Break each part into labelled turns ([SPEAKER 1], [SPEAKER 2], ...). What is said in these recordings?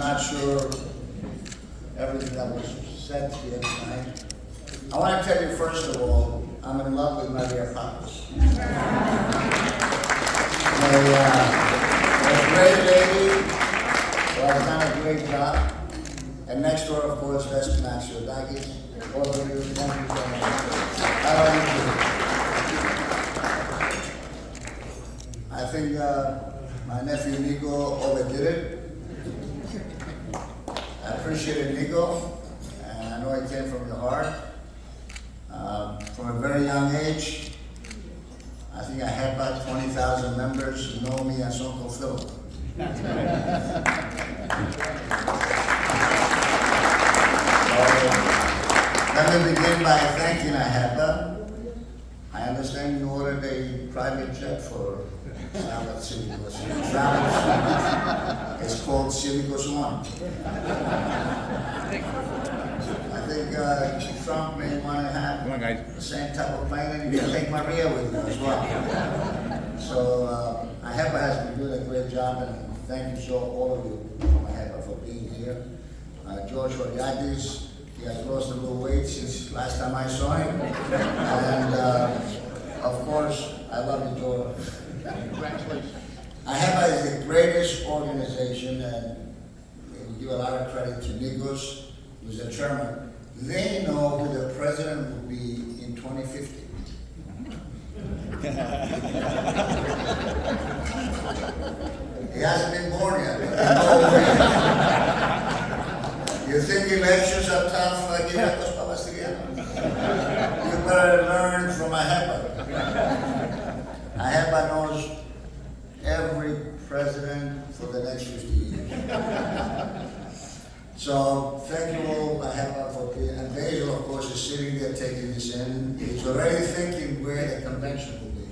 [SPEAKER 1] not sure everything that was said here tonight. I want to tell you, first of all, I'm in love with Maria Pappas. A great lady who has done a great job. And next door, of course, Vespa Maxiodakis. All of you, thank you so much. I love you too. I think my nephew Nico overdid it. I appreciated Nico, and I know it came from your heart. From a very young age, I think I had about 20,000 members who know me as Uncle Philip. Let me begin by thanking AHEPA. I understand you ordered a private jet for Salad Cívicos. It's called Cívicos One. I think Trump may want to have the same type of plane, and you can take Maria with you as well. So AHEPA has been doing a great job, and thank you all of you from AHEPA for being here. George Oriadis, he has lost a little weight since last time I saw him. And of course, I love you, George. Congratulations. AHEPA is the greatest organization, and we give a lot of credit to Nikos, who's the chairman. They know who the president will be in 2050. He hasn't been born yet. You think elections are tough, you better learn from AHEPA. AHEPA knows every president for the next 50 years. So thank you all, AHEPA, for being, and Basil, of course, is sitting there taking this in. He's already thinking where the convention will be.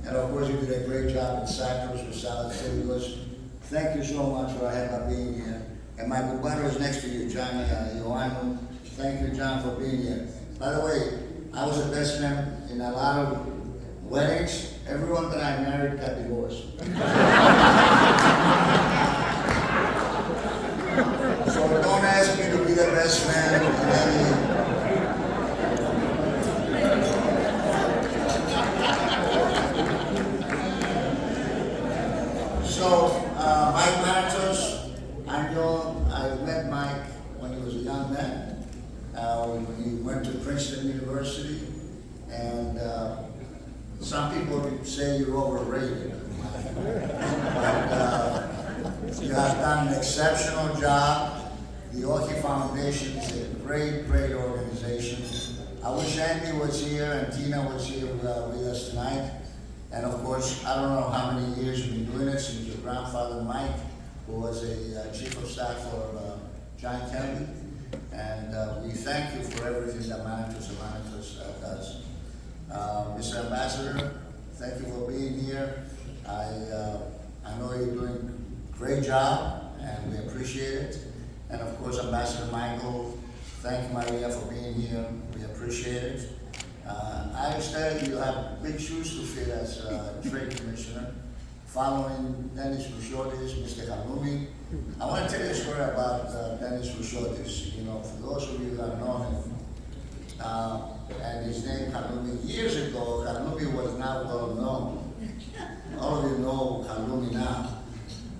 [SPEAKER 1] And of course, you did a great job in Cyprus with Salad Cívicos. Thank you so much for AHEPA being here. And my Cubano is next to you, John Ioannou. Thank you, John, for being here. By the way, I was a best man in a lot of weddings. Everyone that I married got divorced. So don't ask me to be the best man in any. So, Mike Matos, I met Mike when he was a young man. When he went to Princeton University, and some people say you're overrated. But you have done an exceptional job. The Ohi Foundation is a great, great organization. I wish Andy was here and Tina was here with us tonight. And of course, I don't know how many years you've been doing it since your grandfather Mike, who was a chief of staff for John Kennedy. And we thank you for everything that Manitos does. Mr. Ambassador, thank you for being here. I know you're doing a great job, and we appreciate it. And of course, Ambassador Michael, thank you, Maria, for being here. We appreciate it. I understand you have big shoes to fill as Trade Commissioner, following Dennis Rushodis, Mr. Kaloumi. I want to tell you a story about Dennis Rushodis. You know, for those of you that know him, and his name Kaloumi. Years ago, Kaloumi was not well known. All of you know Kaloumi now.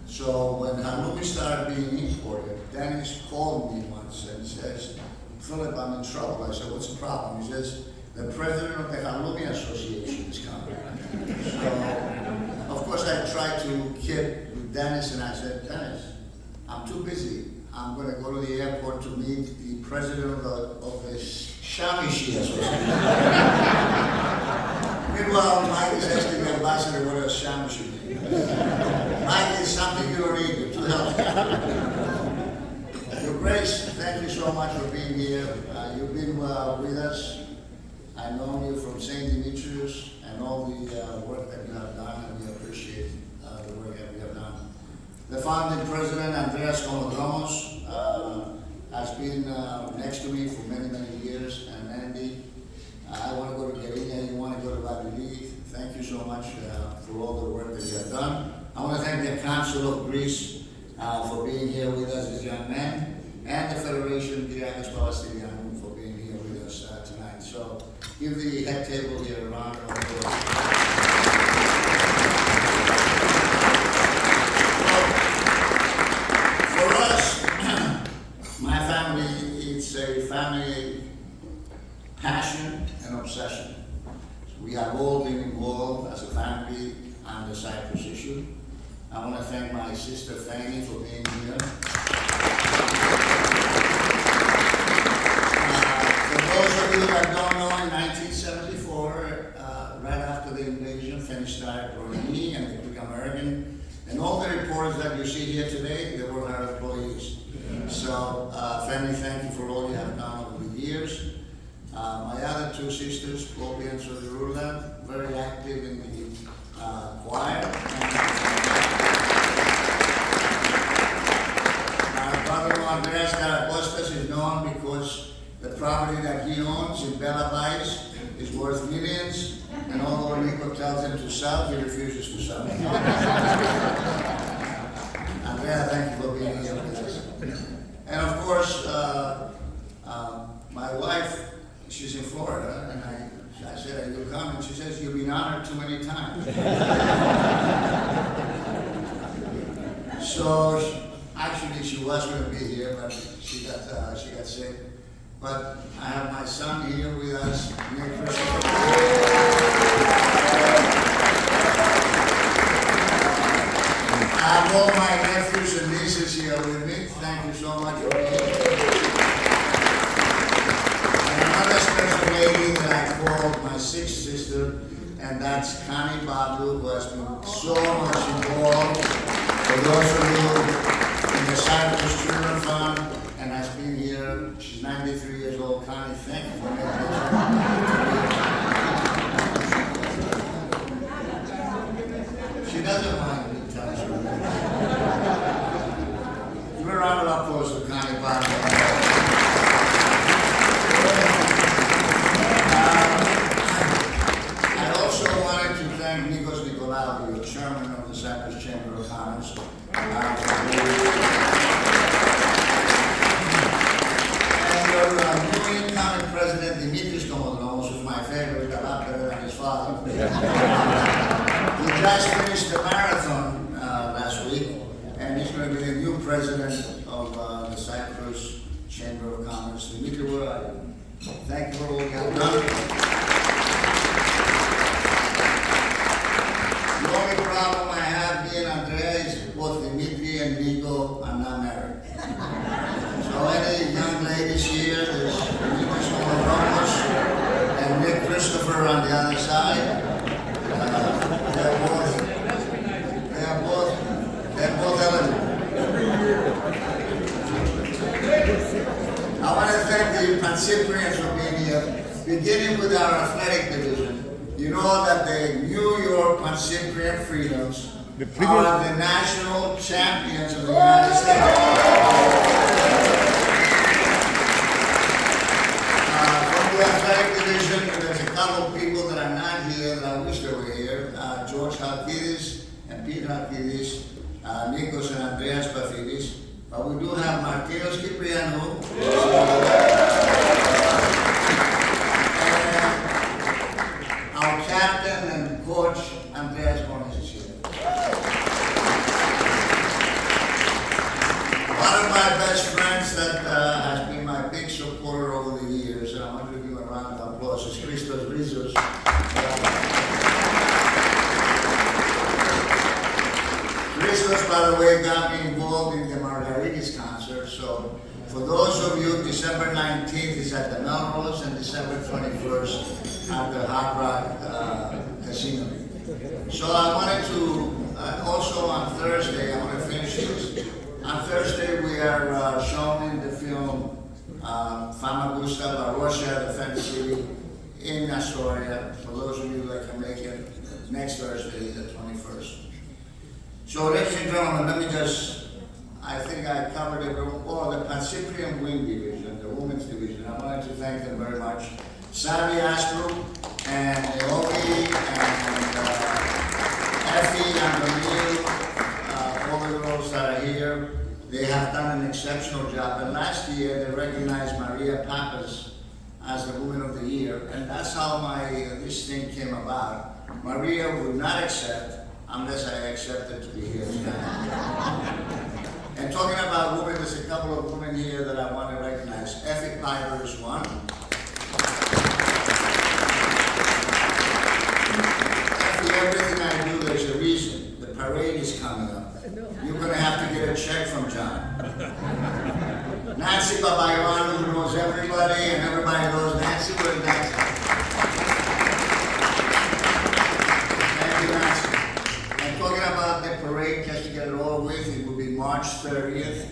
[SPEAKER 1] So when Kaloumi started being imported, Dennis called me once and says, "Philip, I'm in trouble." I said, "What's the problem?" He says, "The president of the Kaloumi Association is coming." So, of course, I tried to kid with Dennis, and I said, "Dennis, I'm too busy. I'm going to go to the airport to meet the president of the Shamishi Association." Meanwhile, Mike is asking the ambassador what a Shamishi is. Mike is something you don't need, you're too healthy. Your Grace, thank you so much for being here. You've been with us. I've known you from St. Demetrius and all the work that you have done, and we appreciate the work that we have done. The founding president, Andreas Kolodromos, has been next to me for many, many years, and Andy, I want to go to Gerina, you want to go to Babylon. Thank you so much for all the work that you have done. I want to thank the Council of Greece. for being here with us as young men, and the Federation Kyrgyz for being here with us tonight. So give the head table here a round of applause. For us, my family, it's a family passion and obsession. We have all been involved as a family on the Cyprus issue. I want to thank my sister Fanny for being here. For those of you that don't know, in 1974, right after the invasion, Fanny started me and the Kiproamerican, and all the reporters that you see here today, they were our employees. So, Fanny, thank you for all you have done over the years. My other two sisters, Poppy and Sodrula, very active in the choir. My brother-in-law Andreas Karapostras is known because the property that he owns in Belabais is worth millions, and although Nico tells him to sell, he refuses to sell. Andrea, thank you for being here with us. And of course, my wife, she's in Florida, and I said, "Are you coming?" She says, "You've been honored too many times." So, actually, she was going to be here, but she got sick. But I have my son here with us, Nick Cristoffer. I have all my nephews and nieces here with me. Thank you so much for being here. Another special lady that I call my sixth sister, and that's Connie Babu, who has been so much involved. For those of you in the Cyprus Children Fund, and has been here, she's 93 years old. Connie, thank you for making it. She doesn't mind me telling you. Give a round of applause for Connie Babu. The chairman of the Cyprus Chamber of Commerce. And your new incoming president, Dimitris Komodromos, who's my favorite, a lot better than his father. He just finished the marathon last week, and he's going to be the new president of the Cyprus Chamber of Commerce. Dimitri, where are you? Thank you for all you have done. The only problem I have, me and Andrea, is both Dimitri and Nico are not married. So any young ladies here, there's Dimitris Komodromos and Nick Cristoffer on the other side. They're both eligible. I want to thank the Pan-Cyprians for being here, beginning with our athletic division. You know that the New York Pan-Cyprian Freedoms are the national champions of the United States. From the athletic division, there's a couple of people that are not here that I wish they were here. George Halkidis and Pete Halkidis, Nikos and Andreas Bafidis. But we do have Martinos Kiproamericanικού. Our captain and coach, Andreas Bonis, is here. One of my best friends that has been my big supporter over the years, and I want to give him a round of applause, is Christos Rizos. Christos, by the way, got me involved in the Margaritas concert, so for those of you, December 19th is at the Melrose and December 21st at the Hard Rock Casino. So I wanted to, also on Thursday, I want to finish this. On Thursday we are shown in the film Famagusta, Russia, the fantasy in Astoria, for those of you that can make it next Thursday, the 21st. So ladies and gentlemen, let me just, I think I covered it all, the Pan-Cyprian Wing Division, the women's division. I wanted to thank them very much. Savi Aspru and Naomi and Effie and Emil, all the girls that are here. They have done an exceptional job. And last year, they recognized Maria Pappas as the Woman of the Year. And that's how this thing came about. Maria would not accept unless I accepted to be here tonight. And talking about women, there's a couple of women here that I want to recognize. Effie Piper is one. Effie, everything I do, there's a reason. The parade is coming up. You're going to have to get a check from John. Nancy Babayan, who knows everybody, and everybody knows Nancy. Where's Nancy? Thank you, Nancy. And talking about the parade, just to get it all with, it will be March 30th.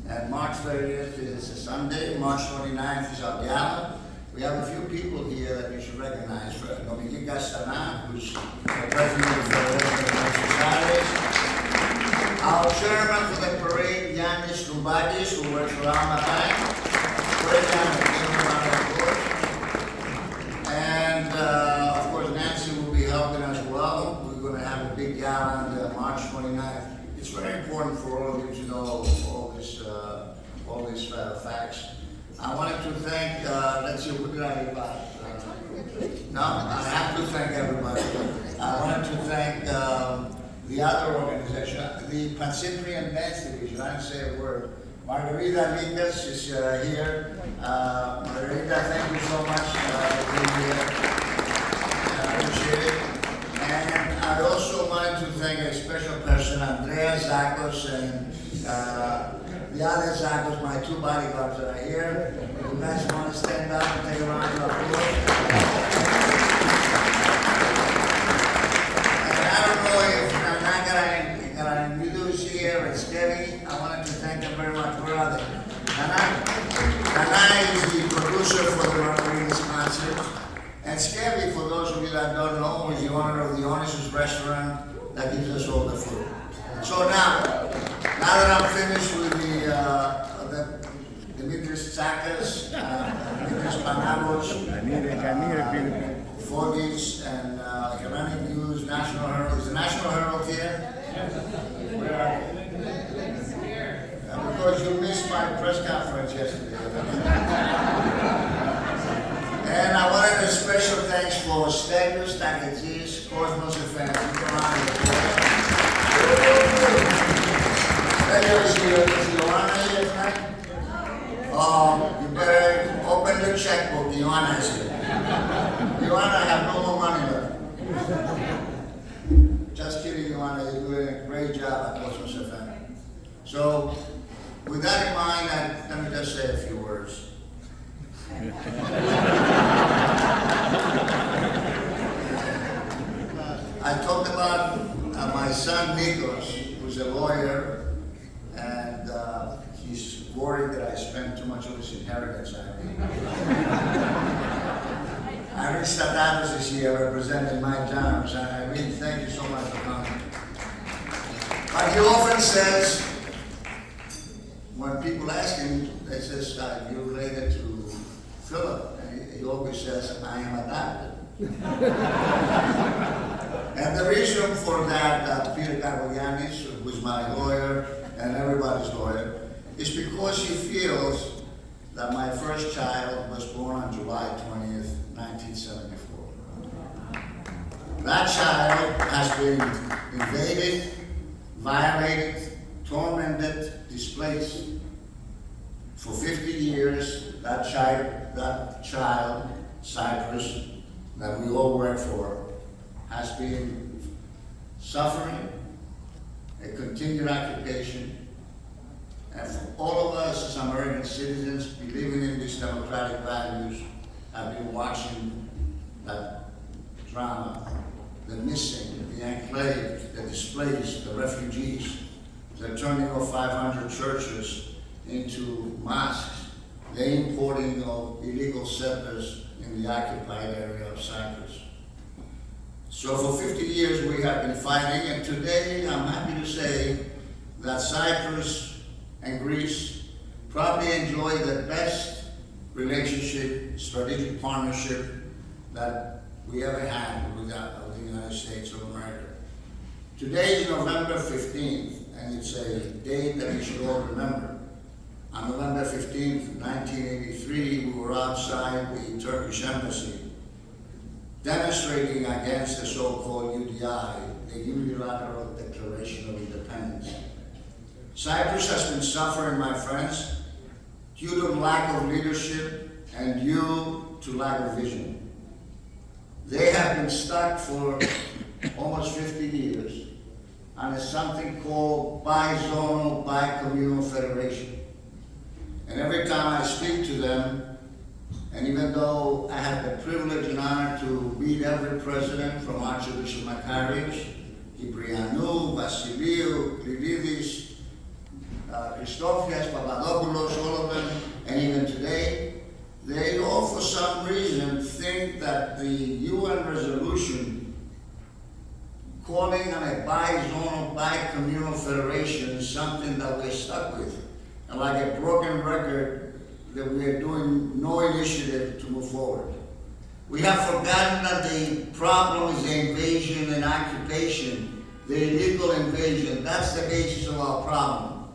[SPEAKER 1] And March 30th is a Sunday. March 29th is our gala. We have a few people here that you should recognize. Omilía, who's the president of the Federation of Societies. Our chairman for the parade, Yannis Lumbakis, who works for Alma Bank. And of course, Nancy will be helping as well. We're going to have a big gala on March 29th. It's very important for all of you to know all these facts. I wanted to thank, let's see, who did I leave out? No, I have to thank everybody. I wanted to thank the other organization, the Pan-Cyprian Dance Division. I didn't say a word. Margarita Ligas is here. Margarita, thank you so much for being here. I appreciate it. And I also wanted to thank a special person, Andrea Zakos, and the other Zakos, my two bodyguards that are here. You guys want to stand up and take a round of applause? Here at Skevi, I wanted to thank them very much. Where are they? Nana is the producer for the Margarita's concert. And Skevi, for those of you that don't know, is the owner of the Onysus restaurant that gives us all the food. So now that I'm finished with the Dimitris Tsakas, Dimitris Panagos, Fogis, and Germanic News, National Herald. Is the National Herald here? Where are you? Because you missed my press conference yesterday. And I wanted a special thanks for Stelios Takatsis, Cosmos FM. Stelios, is Ioanna here tonight? You better open your checkbook. Ioanna's here. Ioanna, I have no more money left. Just kidding, Ioanna, you're doing a great job at Cosmos FM. So, with that in mind, let me just say a few words. I talked about my son Nikos, who's a lawyer, and he's worried that I spent too much of his inheritance on me. Irene Statatos is here representing my terms, and Irene, thank you so much for coming. But he often says, when people ask him, they say, you're related to Philip. And he always says, I am adopted. And the reason for that, Peter Kagogiannis, who's my lawyer and everybody's lawyer, is because he feels that my first child was born on July 20th, 1974. That child has been invaded, violated, tormented, displaced. For 50 years, that child, Cyprus, that we all work for, has been suffering a continued occupation. And for all of us as American citizens believing in these democratic values, have been watching that drama, the missing, the enclave, the displaced, the refugees, the turning of 500 churches into mosques, the importing of illegal settlers in the occupied area of Cyprus. So for 50 years we have been fighting, and today I'm happy to say that Cyprus and Greece probably enjoy the best relationship, strategic partnership that we ever had with the United States of America. Today is November 15th, and it's a date that we should all remember. On November 15th, 1983, we were outside the Turkish embassy demonstrating against the so-called UDI, the Unilateral Declaration of Independence. Cyprus has been suffering, my friends, due to lack of leadership and due to lack of vision. They have been stuck for almost 50 years on something called bi-zonal, bi-communal federation. And every time I speak to them, and even though I have the privilege and honor to meet every president from Archbishop Makarios, Kiproamερικανικού, Βασιλείου, Κρίστοφερ, Κρίστοφερ, Papadopoulos, all of them, and even today, they all for some reason think that the UN resolution calling on a bi-zonal, bi-communal federation is something that we're stuck with. And like a broken record, that we are doing no initiative to move forward. We have forgotten that the problem is the invasion and occupation, the illegal invasion. That's the basis of our problem.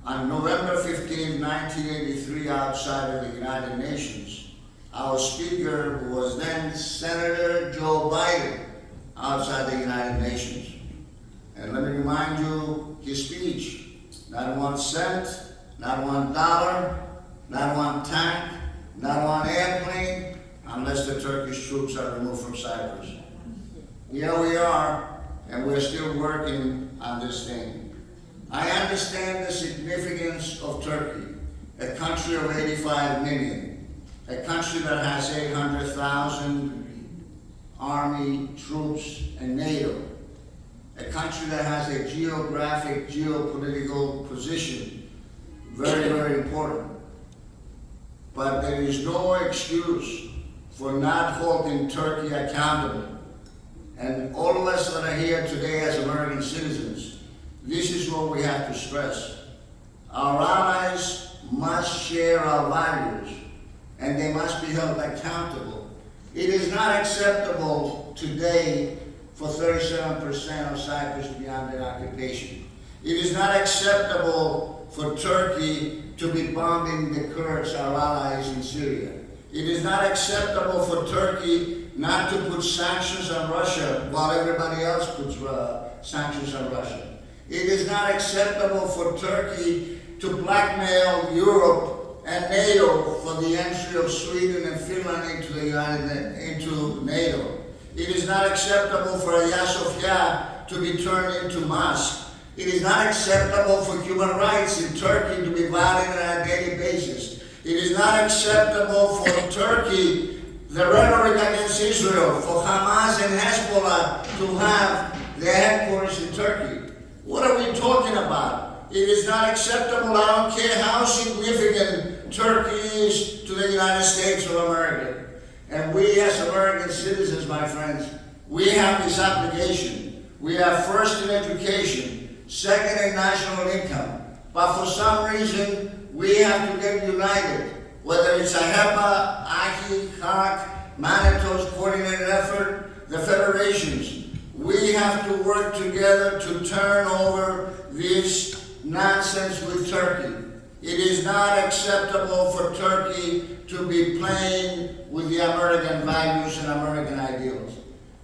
[SPEAKER 1] On November 15, 1983, outside of the United Nations, our speaker was then Senator Joe Biden outside the United Nations. And let me remind you his speech. Not 1 cent, not $1, not 1 tank, not 1 airplane, unless the Turkish troops are removed from Cyprus. Here we are, and we're still working on this thing. I understand the significance of Turkey, a country of 85 million, a country that has 800,000 army troops and NATO, a country that has a geographic, geopolitical position, very, very important. But there is no excuse for not holding Turkey accountable. And all of us that are here today as American citizens, this is what we have to stress. Our allies must share our values, and they must be held accountable. It is not acceptable today for 37% of Cyprus to be under occupation. It is not acceptable for Turkey to be bombing the Kurds, our allies in Syria. It is not acceptable for Turkey not to put sanctions on Russia while everybody else puts sanctions on Russia. It is not acceptable for Turkey to blackmail Europe and NATO for the entry of Sweden and Finland into NATO. It is not acceptable for Hagia Sophia to be turned into mosque. It is not acceptable for human rights in Turkey to be violated on a daily basis. It is not acceptable for Turkey, the rhetoric against Israel, for Hamas and Hezbollah to have their headquarters in Turkey. What are we talking about? It is not acceptable. I don't care how significant Turkey is to the United States of America. And we as American citizens, my friends, we have this obligation. We are first in education, second in national income. But for some reason, we have to get united. Whether it's AHEPA, AHI, HAC, Manitos, coordinated effort, the federations, we have to work together to turn over this nonsense with Turkey. It is not acceptable for Turkey to be playing with the American values and American ideals.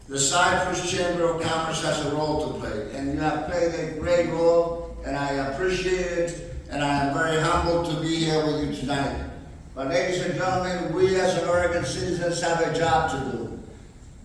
[SPEAKER 1] The Cyprus Chamber of Commerce has a role to play, and you have played a great role, and I appreciate it, and I am very humbled to be here with you tonight. But ladies and gentlemen, we as American citizens have a job to do.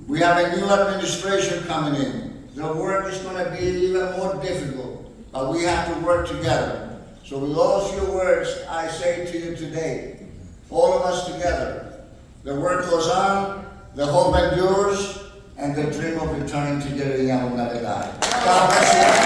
[SPEAKER 1] We have a new administration coming in. The work is going to be even more difficult, but we have to work together. So with all few words, I say to you today, all of us together, the work goes on, the hope endures, and the dream of returning together in our God bless you.